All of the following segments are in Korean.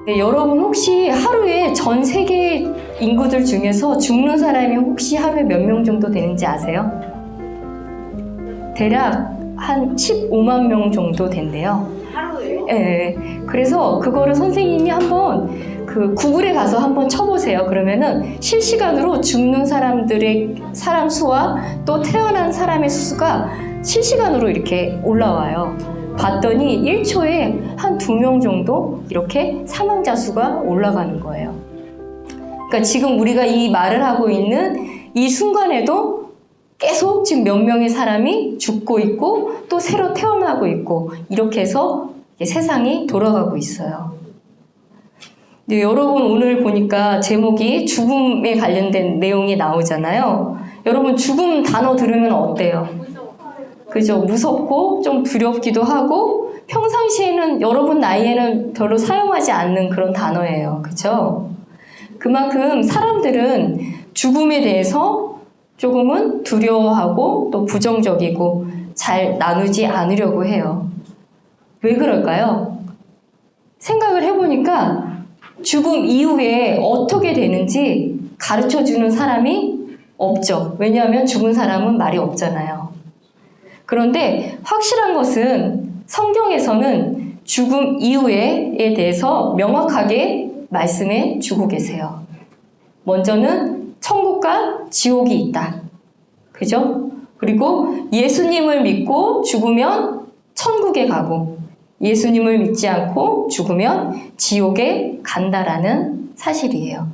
네, 여러분 혹시 하루에 전 세계 인구들 중에서 죽는 사람이 혹시 하루에 몇 명 정도 되는지 아세요? 대략 한 15만 명 정도 된대요. 하루에요? 네, 그래서 그거를 선생님이 한번 구글에 가서 한번 쳐보세요. 그러면은 실시간으로 죽는 사람들의 사람 수와 또 태어난 사람의 수가 실시간으로 이렇게 올라와요. 봤더니 1초에 한 2명 정도 이렇게 사망자 수가 올라가는 거예요. 그러니까 지금 우리가 이 말을 하고 있는 이 순간에도 계속 지금 몇 명의 사람이 죽고 있고 또 새로 태어나고 있고 이렇게 해서 세상이 돌아가고 있어요. 네, 여러분 오늘 보니까 제목이 죽음에 관련된 내용이 나오잖아요. 여러분 죽음 단어 들으면 어때요? 그죠? 무섭고 좀 두렵기도 하고 평상시에는 여러분 나이에는 별로 사용하지 않는 그런 단어예요. 그죠? 그만큼 사람들은 죽음에 대해서 조금은 두려워하고 또 부정적이고 잘 나누지 않으려고 해요. 왜 그럴까요? 생각을 해보니까 죽음 이후에 어떻게 되는지 가르쳐주는 사람이 없죠. 왜냐하면 죽은 사람은 말이 없잖아요. 그런데 확실한 것은 성경에서는 죽음 이후에 대해서 명확하게 말씀해 주고 계세요. 먼저는 천국과 지옥이 있다. 그죠? 그리고 예수님을 믿고 죽으면 천국에 가고 예수님을 믿지 않고 죽으면 지옥에 간다라는 사실이에요.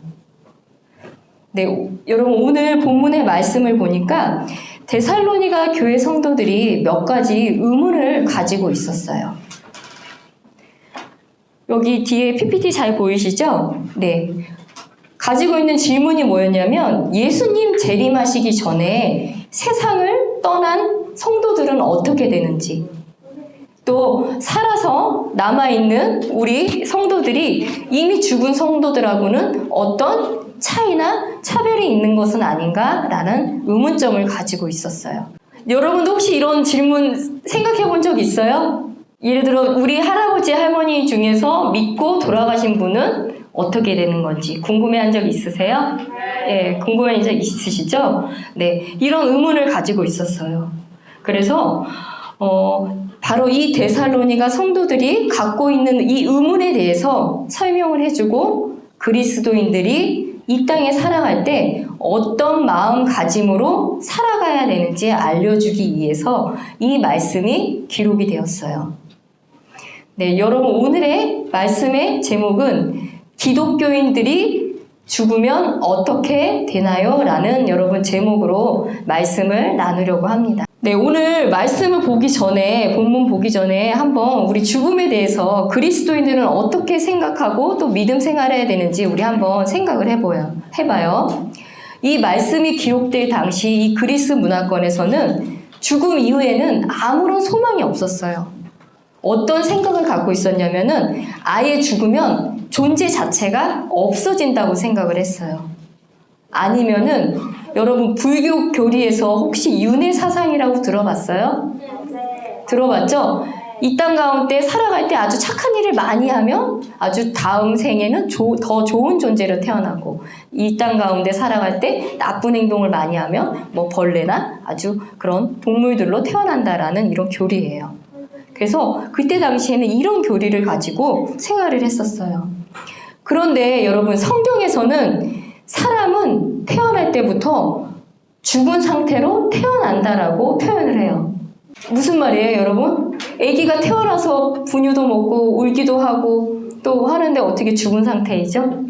네, 여러분 오늘 본문의 말씀을 보니까 데살로니가 교회 성도들이 몇 가지 의문을 가지고 있었어요. 여기 뒤에 PPT 잘 보이시죠? 네. 가지고 있는 질문이 뭐였냐면 예수님 재림하시기 전에 세상을 떠난 성도들은 어떻게 되는지 또 살아서 남아있는 우리 성도들이 이미 죽은 성도들하고는 어떤 차이나 차별이 있는 것은 아닌가라는 의문점을 가지고 있었어요. 여러분도 혹시 이런 질문 생각해 본 적 있어요? 예를 들어 우리 할아버지 할머니 중에서 믿고 돌아가신 분은 어떻게 되는 건지 궁금해한 적 있으세요? 네, 궁금한 적 있으시죠? 네, 이런 의문을 가지고 있었어요. 그래서 바로 이 데살로니가 성도들이 갖고 있는 이 의문에 대해서 설명을 해주고 그리스도인들이 이 땅에 살아갈 때 어떤 마음가짐으로 살아가야 되는지 알려주기 위해서 이 말씀이 기록이 되었어요. 네, 여러분 오늘의 말씀의 제목은 기독교인들이 죽으면 어떻게 되나요? 라는 여러분 제목으로 말씀을 나누려고 합니다. 네, 오늘 말씀을 보기 전에, 본문 보기 전에 한번 우리 죽음에 대해서 그리스도인들은 어떻게 생각하고 또 믿음 생활해야 되는지 우리 한번 생각을 해봐요. 이 말씀이 기록될 당시 이 그리스 문화권에서는 죽음 이후에는 아무런 소망이 없었어요. 어떤 생각을 갖고 있었냐면은 아예 죽으면 존재 자체가 없어진다고 생각을 했어요. 아니면은 여러분 불교 교리에서 혹시 윤회 사상이라고 들어봤어요? 네. 들어봤죠? 이 땅 가운데 살아갈 때 아주 착한 일을 많이 하면 아주 다음 생에는 더 좋은 존재로 태어나고 이 땅 가운데 살아갈 때 나쁜 행동을 많이 하면 뭐 벌레나 아주 그런 동물들로 태어난다라는 이런 교리예요. 그래서 그때 당시에는 이런 교리를 가지고 생활을 했었어요. 그런데 여러분 성경에서는 사람은 태어날 때부터 죽은 상태로 태어난다라고 표현을 해요. 무슨 말이에요, 여러분? 아기가 태어나서 분유도 먹고 울기도 하고 또 하는데 어떻게 죽은 상태이죠?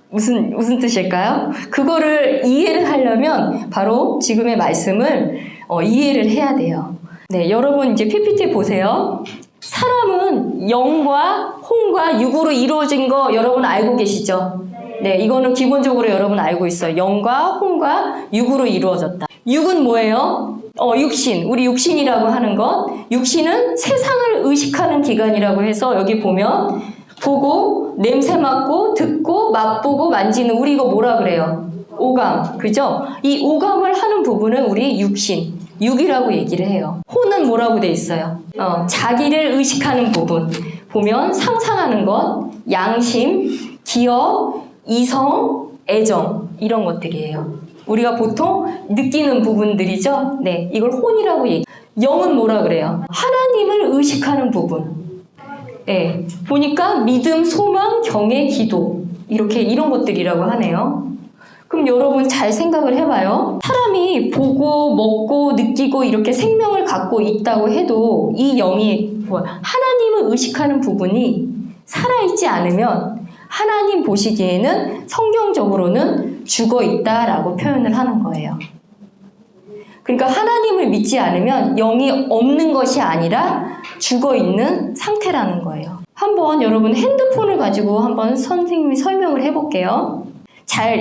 무슨 뜻일까요? 그거를 이해를 하려면 바로 지금의 말씀을 이해를 해야 돼요. 네, 여러분 이제 PPT 보세요. 사람은 영과 혼과 육으로 이루어진 거 여러분 알고 계시죠? 네, 이거는 기본적으로 여러분 알고 있어요. 영과 혼과 육으로 이루어졌다. 육은 뭐예요? 육신, 우리 육신이라고 하는 것. 육신은 세상을 의식하는 기관이라고 해서 여기 보면 보고, 냄새 맡고, 듣고, 맛보고, 만지는 우리 이거 뭐라 그래요? 오감, 그죠? 이 오감을 하는 부분은 우리 육신. 육이라고 얘기를 해요. 혼은 뭐라고 돼 있어요? 자기를 의식하는 부분. 보면 상상하는 것, 양심, 기억, 이성, 애정 이런 것들이에요. 우리가 보통 느끼는 부분들이죠. 네, 이걸 혼이라고 얘기해요. 영은 뭐라 그래요? 하나님을 의식하는 부분. 네, 보니까 믿음, 소망, 경외, 기도 이렇게 이런 것들이라고 하네요. 그럼 여러분 잘 생각을 해봐요. 사람이 보고 먹고 느끼고 이렇게 생명을 갖고 있다고 해도 이 영이 하나님을 의식하는 부분이 살아있지 않으면 하나님 보시기에는 성경적으로는 죽어 있다라고 표현을 하는 거예요. 그러니까 하나님을 믿지 않으면 영이 없는 것이 아니라 죽어 있는 상태라는 거예요. 한번 여러분 핸드폰을 가지고 한번 선생님이 설명을 해볼게요.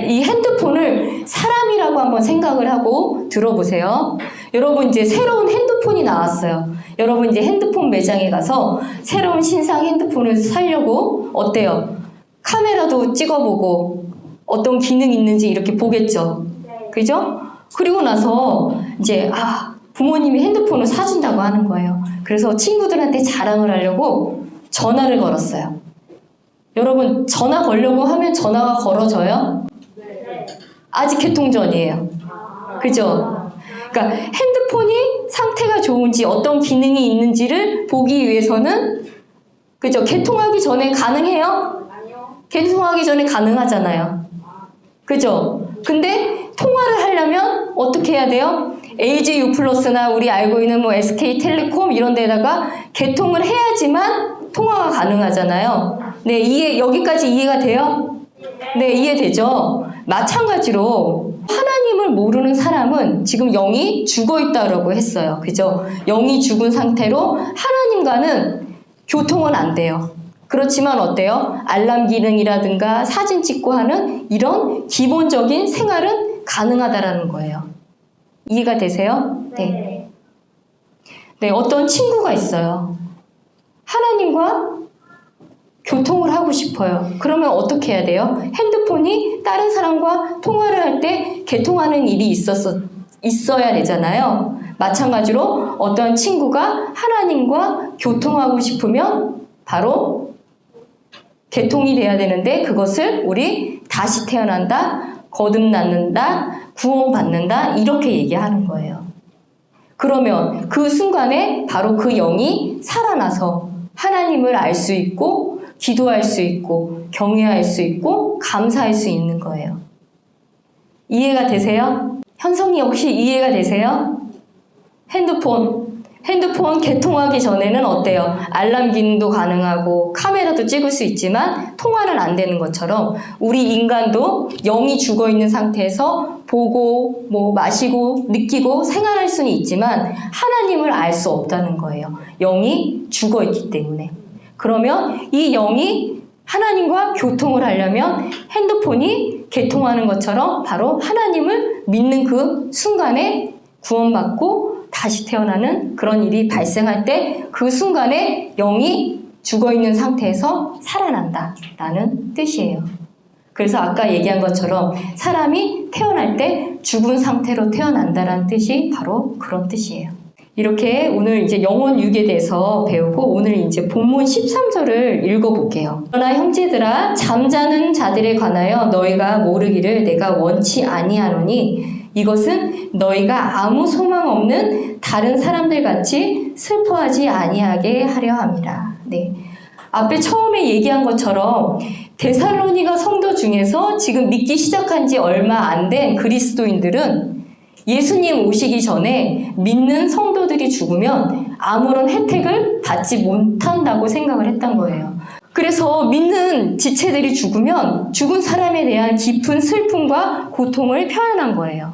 이 핸드폰을 사람이라고 한번 생각을 하고 들어보세요. 여러분 이제 새로운 핸드폰이 나왔어요. 여러분 이제 핸드폰 매장에 가서 새로운 신상 핸드폰을 사려고 어때요? 카메라도 찍어보고 어떤 기능이 있는지 이렇게 보겠죠. 그죠? 그리고 나서 이제 부모님이 핸드폰을 사준다고 하는 거예요. 그래서 친구들한테 자랑을 하려고 전화를 걸었어요. 여러분 전화 걸려고 하면 전화가 걸어져요? 아직 개통 전이에요. 그죠? 그러니까 핸드폰이 상태가 좋은지 어떤 기능이 있는지를 보기 위해서는 그죠? 개통하기 전에 가능해요? 개통하기 전에 가능하잖아요. 그죠? 근데 통화를 하려면 어떻게 해야 돼요? AGU 플러스나 우리 알고 있는 뭐 SK텔레콤 이런 데다가 개통을 해야지만 통화가 가능하잖아요. 네, 여기까지 이해가 돼요? 네, 이해되죠? 마찬가지로 하나님을 모르는 사람은 지금 영이 죽어 있다고 했어요. 그죠? 영이 죽은 상태로 하나님과는 교통은 안 돼요. 그렇지만 어때요? 알람 기능이라든가 사진 찍고 하는 이런 기본적인 생활은 가능하다라는 거예요. 이해가 되세요? 네. 네, 어떤 친구가 있어요. 하나님과 교통을 하고 싶어요. 그러면 어떻게 해야 돼요? 핸드폰이 다른 사람과 통화를 할 때 개통하는 일이 있어야 되잖아요. 마찬가지로 어떤 친구가 하나님과 교통하고 싶으면 바로 개통이 돼야 되는데 그것을 우리 다시 태어난다, 거듭났는다, 구원받는다 이렇게 얘기하는 거예요. 그러면 그 순간에 바로 그 영이 살아나서 하나님을 알 수 있고 기도할 수 있고 경외할 수 있고 감사할 수 있는 거예요. 이해가 되세요? 현성이 혹시 이해가 되세요? 핸드폰 개통하기 전에는 어때요? 알람 기능도 가능하고 카메라도 찍을 수 있지만 통화는 안 되는 것처럼 우리 인간도 영이 죽어 있는 상태에서 보고 뭐 마시고 느끼고 생활할 수는 있지만 하나님을 알 수 없다는 거예요. 영이 죽어 있기 때문에. 그러면 이 영이 하나님과 교통을 하려면 핸드폰이 개통하는 것처럼 바로 하나님을 믿는 그 순간에 구원받고 다시 태어나는 그런 일이 발생할 때 그 순간에 영이 죽어있는 상태에서 살아난다라는 뜻이에요. 그래서 아까 얘기한 것처럼 사람이 태어날 때 죽은 상태로 태어난다라는 뜻이 바로 그런 뜻이에요. 이렇게 오늘 이제 영혼 육에 대해서 배우고 오늘 이제 본문 13절을 읽어볼게요. 그러나 형제들아 잠자는 자들에 관하여 너희가 모르기를 내가 원치 아니하노니 이것은 너희가 아무 소망 없는 다른 사람들 같이 슬퍼하지 아니하게 하려 함이라. 네. 앞에 처음에 얘기한 것처럼 데살로니가 성도 중에서 지금 믿기 시작한 지 얼마 안 된 그리스도인들은 예수님 오시기 전에 믿는 성도들이 죽으면 아무런 혜택을 받지 못한다고 생각을 했던 거예요. 그래서 믿는 지체들이 죽으면 죽은 사람에 대한 깊은 슬픔과 고통을 표현한 거예요.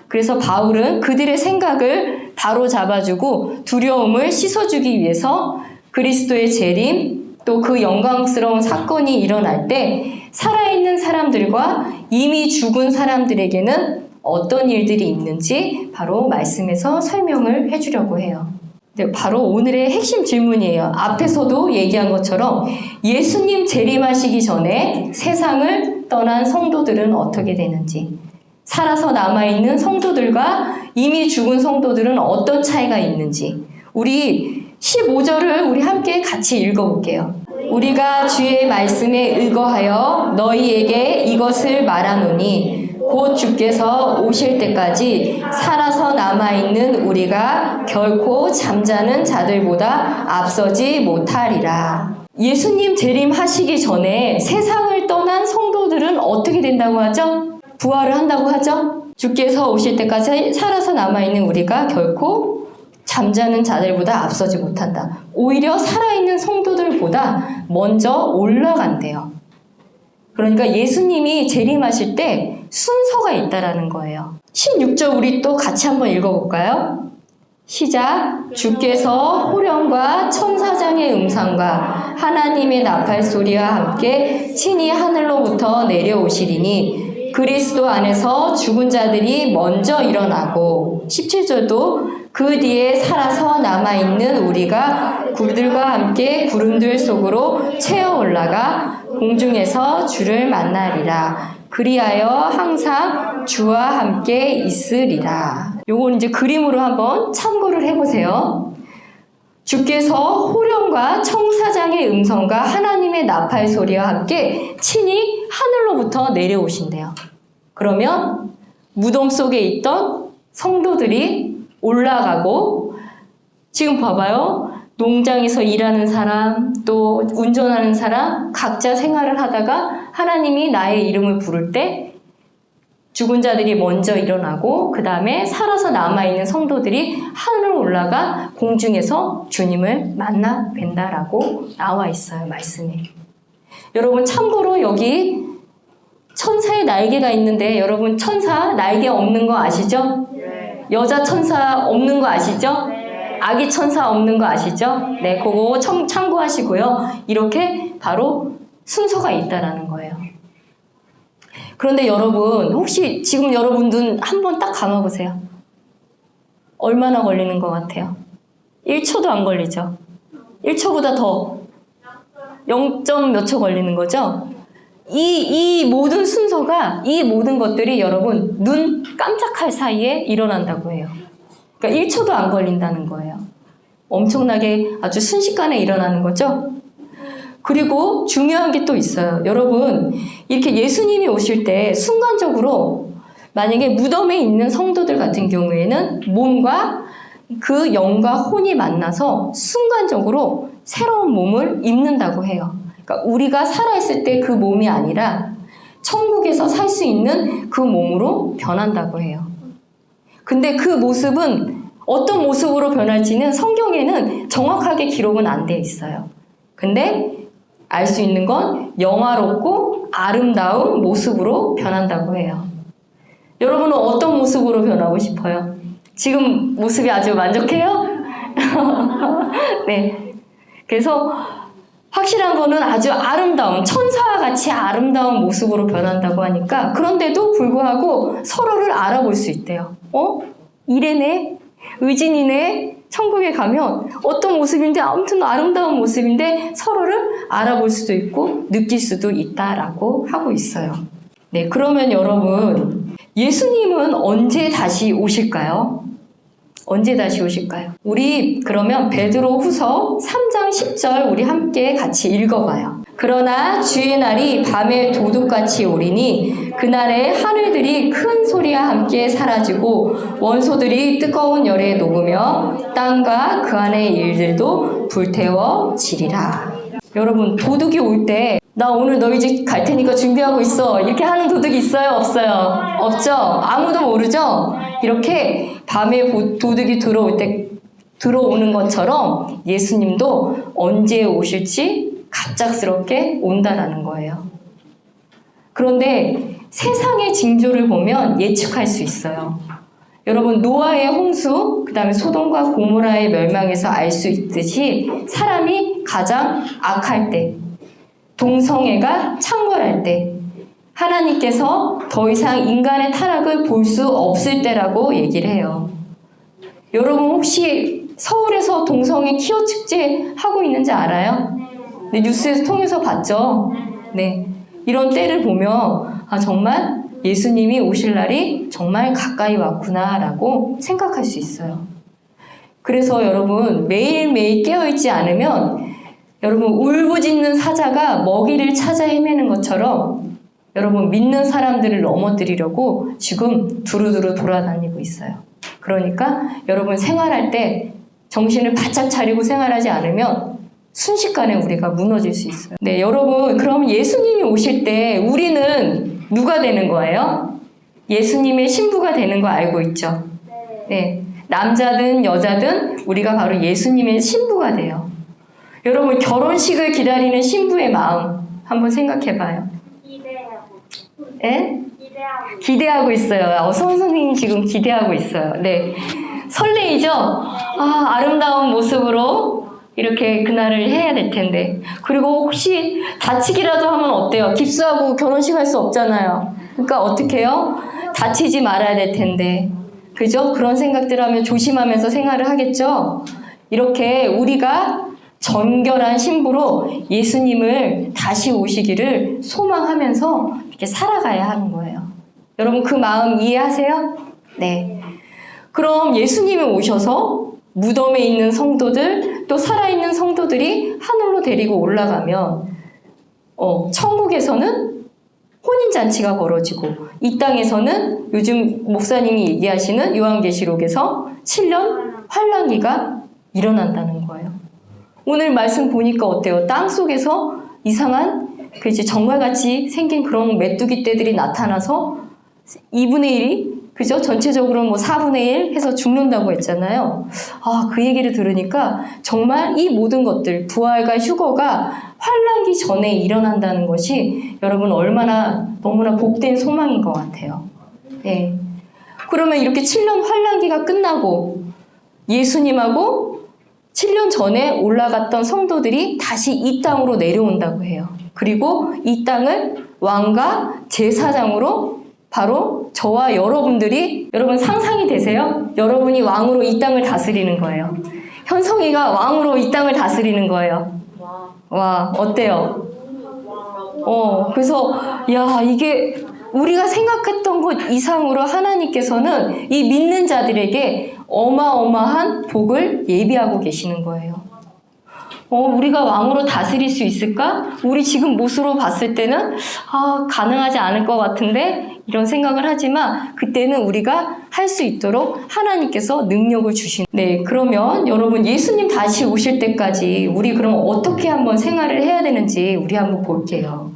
그래서 바울은 그들의 생각을 바로 잡아주고 두려움을 씻어주기 위해서 그리스도의 재림 또 그 영광스러운 사건이 일어날 때 살아있는 사람들과 이미 죽은 사람들에게는 어떤 일들이 있는지 바로 말씀에서 설명을 해주려고 해요. 네, 바로 오늘의 핵심 질문이에요. 앞에서도 얘기한 것처럼 예수님 재림하시기 전에 세상을 떠난 성도들은 어떻게 되는지, 살아서 남아있는 성도들과 이미 죽은 성도들은 어떤 차이가 있는지, 우리 15절을 우리 함께 같이 읽어볼게요. 우리가 주의 말씀에 의거하여 너희에게 이것을 말하노니 곧 주께서 오실 때까지 살아서 남아있는 우리가 결코 잠자는 자들보다 앞서지 못하리라. 예수님 재림하시기 전에 세상을 떠난 성도들은 어떻게 된다고 하죠? 부활을 한다고 하죠? 주께서 오실 때까지 살아서 남아있는 우리가 결코 잠자는 자들보다 앞서지 못한다. 오히려 살아있는 성도들보다 먼저 올라간대요. 그러니까 예수님이 재림하실 때 순서가 있다라는 거예요. 16절 우리 또 같이 한번 읽어볼까요? 시작. 주께서 호령과 천사장의 음성과 하나님의 나팔 소리와 함께 친히 하늘로부터 내려오시리니 그리스도 안에서 죽은 자들이 먼저 일어나고 17절도 그 뒤에 살아서 남아있는 우리가 그들과 함께 구름들 속으로 채어 올라가 공중에서 주를 만나리라. 그리하여 항상 주와 함께 있으리라. 요건 이제 그림으로 한번 참고를 해보세요. 주께서 호령과 청사장의 음성과 하나님의 나팔 소리와 함께 친히 하늘로부터 내려오신대요. 그러면 무덤 속에 있던 성도들이 올라가고, 지금 봐봐요. 농장에서 일하는 사람, 또 운전하는 사람, 각자 생활을 하다가 하나님이 나의 이름을 부를 때 죽은 자들이 먼저 일어나고 그 다음에 살아서 남아있는 성도들이 하늘로 올라가 공중에서 주님을 만나 뵌다라고 나와 있어요, 말씀에. 여러분 참고로 여기 천사의 날개가 있는데 여러분 천사 날개 없는 거 아시죠? 여자 천사 없는 거 아시죠? 아기 천사 없는 거 아시죠? 네, 그거 참고하시고요. 이렇게 바로 순서가 있다라는 거예요. 그런데 여러분, 혹시 지금 여러분들 한번 딱 감아보세요. 얼마나 걸리는 것 같아요? 1초도 안 걸리죠? 1초보다 더 0. 몇 초 걸리는 거죠? 이 모든 순서가, 이 모든 것들이 여러분 눈 깜짝할 사이에 일어난다고 해요. 그러니까 1초도 안 걸린다는 거예요. 엄청나게 아주 순식간에 일어나는 거죠. 그리고 중요한 게 또 있어요. 여러분, 이렇게 예수님이 오실 때 순간적으로 만약에 무덤에 있는 성도들 같은 경우에는 몸과 그 영과 혼이 만나서 순간적으로 새로운 몸을 입는다고 해요. 그러니까 우리가 살아있을 때 그 몸이 아니라 천국에서 살 수 있는 그 몸으로 변한다고 해요. 근데 그 모습은 어떤 모습으로 변할지는 성경에는 정확하게 기록은 안 되어 있어요. 근데 알 수 있는 건 영화롭고 아름다운 모습으로 변한다고 해요. 여러분은 어떤 모습으로 변하고 싶어요? 지금 모습이 아주 만족해요? 네. 그래서 확실한 거는 아주 아름다운, 천사와 같이 아름다운 모습으로 변한다고 하니까, 그런데도 불구하고 서로를 알아볼 수 있대요. 이래네? 의진이네? 천국에 가면 어떤 모습인데 아무튼 아름다운 모습인데 서로를 알아볼 수도 있고 느낄 수도 있다라고 하고 있어요. 네, 그러면 여러분, 예수님은 언제 다시 오실까요? 언제 다시 오실까요? 우리 그러면 베드로후서 3장 10절 우리 함께 같이 읽어봐요. 그러나 주의 날이 밤에 도둑같이 오리니 그날에 하늘들이 큰 소리와 함께 사라지고 원소들이 뜨거운 열에 녹으며 땅과 그 안의 일들도 불태워지리라. 여러분, 도둑이 올 때 나 오늘 너희 집 갈 테니까 준비하고 있어, 이렇게 하는 도둑이 있어요? 없어요? 없죠? 아무도 모르죠? 이렇게 밤에 도둑이 들어오는 것처럼 예수님도 언제 오실지 갑작스럽게 온다라는 거예요. 그런데 세상의 징조를 보면 예측할 수 있어요. 여러분, 노아의 홍수, 그 다음에 소돔과 고모라의 멸망에서 알 수 있듯이 사람이 가장 악할 때, 동성애가 창궐할 때, 하나님께서 더 이상 인간의 타락을 볼 수 없을 때라고 얘기를 해요. 여러분, 혹시 서울에서 동성애 키워 축제 하고 있는지 알아요? 네, 뉴스에서 통해서 봤죠? 네. 이런 때를 보면 정말 예수님이 오실 날이 정말 가까이 왔구나라고 생각할 수 있어요. 그래서 여러분 매일매일 깨어있지 않으면 여러분 울부짖는 사자가 먹이를 찾아 헤매는 것처럼 여러분 믿는 사람들을 넘어뜨리려고 지금 두루두루 돌아다니고 있어요. 그러니까 여러분 생활할 때 정신을 바짝 차리고 생활하지 않으면 순식간에 우리가 무너질 수 있어요. 네, 여러분 그럼 예수님이 오실 때 우리는 누가 되는 거예요? 예수님의 신부가 되는 거 알고 있죠? 네, 남자든 여자든 우리가 바로 예수님의 신부가 돼요. 여러분 결혼식을 기다리는 신부의 마음 한번 생각해봐요. 예? 기대하고 있어요. 선생님이 지금 기대하고 있어요. 네, 설레이죠? 아, 아름다운 모습으로 이렇게 그날을 해야 될 텐데. 그리고 혹시 다치기라도 하면 어때요? 깁스하고 결혼식 할 수 없잖아요. 그러니까 어떻게 해요? 다치지 말아야 될 텐데. 그죠? 그런 생각들 하면 조심하면서 생활을 하겠죠? 이렇게 우리가 정결한 신부로 예수님을 다시 오시기를 소망하면서 이렇게 살아가야 하는 거예요. 여러분 그 마음 이해하세요? 네. 그럼 예수님이 오셔서 무덤에 있는 성도들 또 살아있는 성도들이 하늘로 데리고 올라가면 천국에서는 혼인잔치가 벌어지고 이 땅에서는 요즘 목사님이 얘기하시는 요한계시록에서 7년 환란기가 일어난다는 거예요. 오늘 말씀 보니까 어때요? 땅 속에서 이상한 이제 정말같이 생긴 그런 메뚜기 떼들이 나타나서 2분의 1이 그죠? 전체적으로 뭐 4분의 1 해서 죽는다고 했잖아요. 아, 그 얘기를 들으니까 정말 이 모든 것들, 부활과 휴거가 환란기 전에 일어난다는 것이 여러분 얼마나 너무나 복된 소망인 것 같아요. 네. 그러면 이렇게 7년 환란기가 끝나고 예수님하고 7년 전에 올라갔던 성도들이 다시 이 땅으로 내려온다고 해요. 그리고 이 땅을 왕과 제사장으로 바로 저와 여러분들이 여러분 상상이 되세요? 여러분이 왕으로 이 땅을 다스리는 거예요. 현성이가 왕으로 이 땅을 다스리는 거예요. 와, 어때요? 그래서 야, 이게 우리가 생각했던 것 이상으로 하나님께서는 이 믿는 자들에게 어마어마한 복을 예비하고 계시는 거예요. 우리가 왕으로 다스릴 수 있을까? 우리 지금 모습으로 봤을 때는 가능하지 않을 것 같은데 이런 생각을 하지만 그때는 우리가 할 수 있도록 하나님께서 능력을 주신. 네, 그러면 여러분 예수님 다시 오실 때까지 우리 그럼 어떻게 한번 생활을 해야 되는지 우리 한번 볼게요.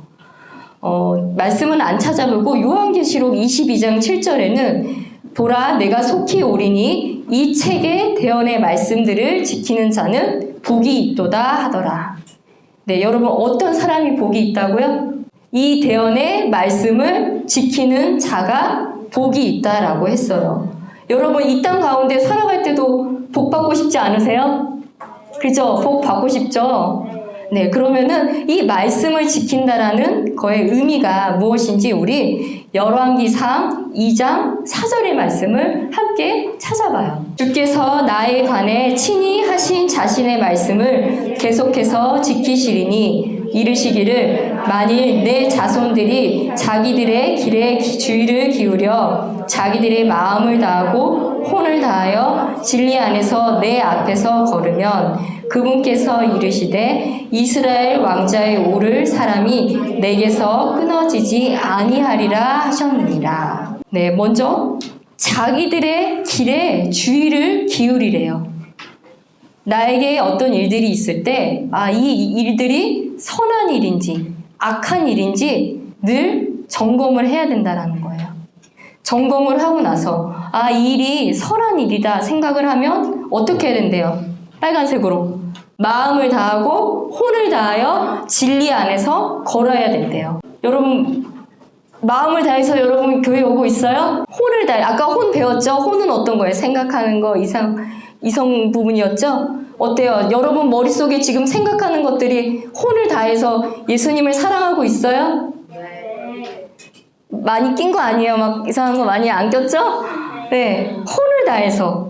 말씀은 안 찾아보고 요한계시록 22장 7절에는 보라 내가 속히 오리니 이 책의 대언의 말씀들을 지키는 자는 복이 있도다 하더라. 네, 여러분 어떤 사람이 복이 있다고요? 이 대언의 말씀을 지키는 자가 복이 있다라고 했어요. 여러분 이 땅 가운데 살아갈 때도 복 받고 싶지 않으세요? 그죠? 복 받고 싶죠? 네, 그러면은 이 말씀을 지킨다라는 거의 의미가 무엇인지 우리 열왕기상 2장 4절의 말씀을 함께 찾아봐요. 주께서 나에 관해 친히 하신 자신의 말씀을 계속해서 지키시리니 이르시기를 만일 내 자손들이 자기들의 길에 주의를 기울여 자기들의 마음을 다하고 혼을 다하여 진리 안에서 내 앞에서 걸으면 그분께서 이르시되 이스라엘 왕자의 오를 사람이 내게서 끊어지지 아니하리라 하셨느니라. 네, 먼저 자기들의 길에 주의를 기울이래요. 나에게 어떤 일들이 있을 때 이 일들이 선한 일인지 악한 일인지 늘 점검을 해야 된다는 거예요. 점검을 하고 나서 이 일이 선한 일이다 생각을 하면 어떻게 해야 된대요? 빨간색으로 마음을 다하고 혼을 다하여 진리 안에서 걸어야 된대요. 여러분 마음을 다해서 여러분 교회 오고 있어요? 혼을 다해. 아까 혼 배웠죠? 혼은 어떤 거예요? 생각하는 거 이성 부분이었죠? 어때요? 여러분 머릿속에 지금 생각하는 것들이 혼을 다해서 예수님을 사랑하고 있어요? 네. 많이 낀 거 아니에요? 막 이상한 거 많이 안 꼈죠? 네. 혼을 다해서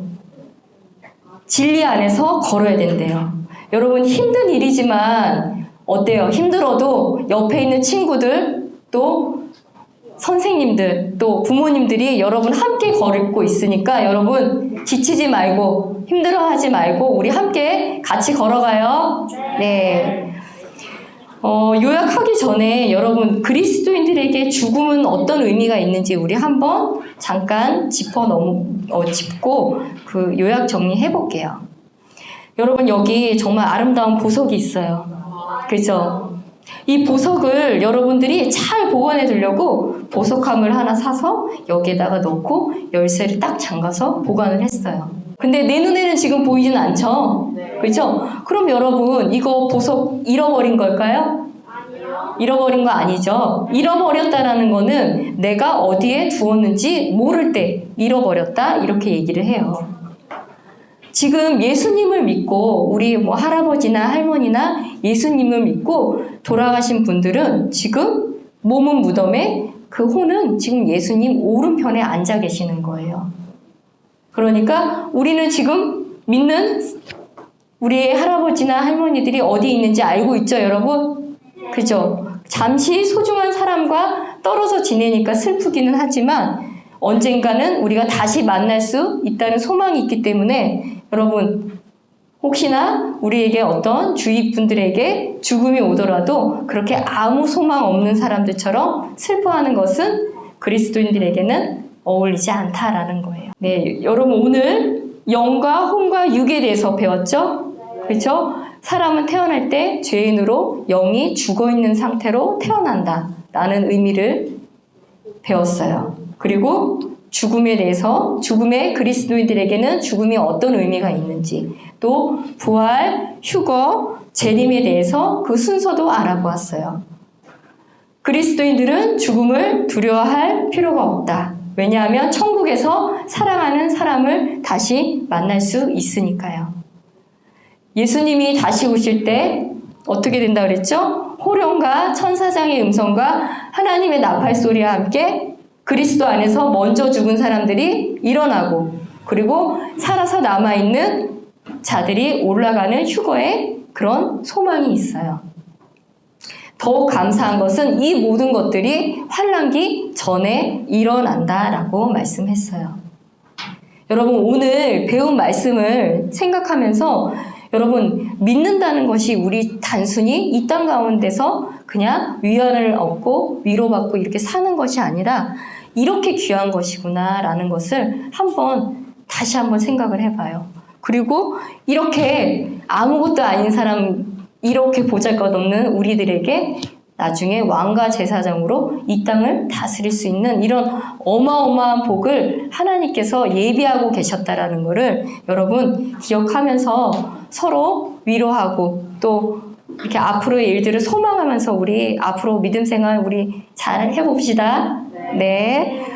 진리 안에서 걸어야 된대요. 여러분 힘든 일이지만 어때요? 힘들어도 옆에 있는 친구들 또 선생님들 또 부모님들이 여러분 함께 걸고 있으니까 여러분 지치지 말고 힘들어하지 말고 우리 함께 같이 걸어가요. 네. 요약하기 전에 여러분 그리스도인들에게 죽음은 어떤 의미가 있는지 우리 한번 잠깐 짚고 그 요약 정리해 볼게요. 여러분 여기 정말 아름다운 보석이 있어요. 그죠? 이 보석을 여러분들이 잘 보관해 두려고 보석함을 하나 사서 여기에다가 넣고 열쇠를 딱 잠가서 보관을 했어요. 근데 내 눈에는 지금 보이진 않죠? 그죠? 그럼 여러분 이거 보석 잃어버린 걸까요? 잃어버린 거 아니죠? 잃어버렸다라는 거는 내가 어디에 두었는지 모를 때 잃어버렸다 이렇게 얘기를 해요. 지금 예수님을 믿고 우리 뭐 할아버지나 할머니나 예수님을 믿고 돌아가신 분들은 지금 몸은 무덤에 그 혼은 지금 예수님 오른편에 앉아 계시는 거예요. 그러니까 우리는 지금 믿는 우리의 할아버지나 할머니들이 어디 있는지 알고 있죠, 여러분? 그죠? 잠시 소중한 사람과 떨어져 지내니까 슬프기는 하지만 언젠가는 우리가 다시 만날 수 있다는 소망이 있기 때문에 여러분 혹시나 우리에게 어떤 주위 분들에게 죽음이 오더라도 그렇게 아무 소망 없는 사람들처럼 슬퍼하는 것은 그리스도인들에게는 어울리지 않다라는 거예요. 네, 여러분 오늘 영과 혼과 육에 대해서 배웠죠? 그렇죠? 사람은 태어날 때 죄인으로 영이 죽어있는 상태로 태어난다라는 의미를 배웠어요. 그리고 죽음에 대해서 죽음의 그리스도인들에게는 죽음이 어떤 의미가 있는지 또 부활, 휴거, 재림에 대해서 그 순서도 알아보았어요. 그리스도인들은 죽음을 두려워할 필요가 없다. 왜냐하면 천국에서 사랑하는 사람을 다시 만날 수 있으니까요. 예수님이 다시 오실 때 어떻게 된다 그랬죠? 호령과 천사장의 음성과 하나님의 나팔 소리와 함께 그리스도 안에서 먼저 죽은 사람들이 일어나고 그리고 살아서 남아있는 자들이 올라가는 휴거의 그런 소망이 있어요. 더욱 감사한 것은 이 모든 것들이 환란기 전에 일어난다라고 말씀했어요. 여러분 오늘 배운 말씀을 생각하면서 여러분 믿는다는 것이 우리 단순히 이 땅 가운데서 그냥 위안을 얻고 위로받고 이렇게 사는 것이 아니라 이렇게 귀한 것이구나 라는 것을 다시 한번 생각을 해봐요. 그리고 이렇게 아무것도 아닌 사람 이렇게 보잘것없는 우리들에게 나중에 왕과 제사장으로 이 땅을 다스릴 수 있는 이런 어마어마한 복을 하나님께서 예비하고 계셨다라는 것을 여러분 기억하면서 서로 위로하고 또 이렇게 앞으로의 일들을 소망하면서 우리 앞으로 믿음 생활 우리 잘 해봅시다. 네.